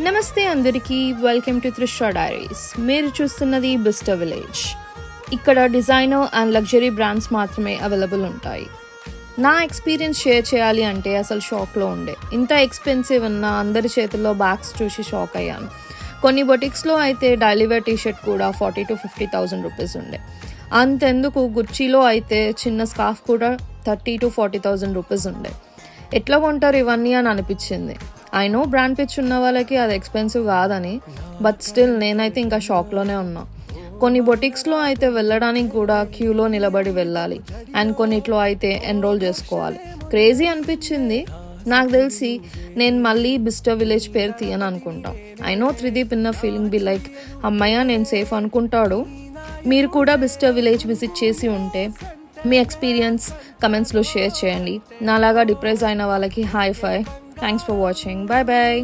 నమస్తే అందరికీ, welcome to Trisha diaries. మీరు చూస్తున్నది బిస్టర్ విలేజ్. ఇక్కడ డిజైనర్ అండ్ లగ్జరీ బ్రాండ్స్ మాత్రమే అవైలబుల్ ఉంటాయి. నా ఎక్స్పీరియన్స్ షేర్ చేయాలి అంటే అసలు షాక్లో ఉండే. ఇంత ఎక్స్పెన్సివ్ ఉన్న అందరి చేతుల్లో బ్యాగ్స్ చూసి షాక్ అయ్యాను. కొన్ని బొటిక్స్లో అయితే డైలీ వేర్ టీషర్ట్ కూడా 40,000 to 50,000 రూపీస్ ఉండే. అంతెందుకు గుచ్చిలో అయితే చిన్న స్కార్ఫ్ కూడా 30,000 to 40,000 రూపీస్ ఉండే. ఎట్లా కొంటారు ఇవన్నీ అని అనిపించింది. ఐ నో బ్రాండ్ పిచ్ ఉన్న వాళ్ళకి అది ఎక్స్పెన్సివ్ కాదని, బట్ స్టిల్ నేనైతే ఇంకా షాక్లోనే ఉన్నా. కొన్ని బొటిక్స్లో అయితే వెళ్ళడానికి కూడా క్యూలో నిలబడి వెళ్ళాలి, అండ్ కొన్నిట్లో అయితే ఎన్రోల్ చేసుకోవాలి. క్రేజీ అనిపించింది. నాకు తెలిసి నేను మళ్ళీ బిస్టర్ విలేజ్ పేరు తీయను అనుకుంటా. ఐ నో త్రిదీప్ ఇన్న ఫీలింగ్ బి లైక్ అమ్మయ్య నేను సేఫ్ అనుకుంటాడు. మీరు కూడా బిస్టర్ విలేజ్ విజిట్ చేసి ఉంటే మీ ఎక్స్పీరియన్స్ కమెంట్స్లో షేర్ చేయండి. నాలాగా డిప్రెస్ అయిన వాళ్ళకి high five. Thanks for watching. Bye bye.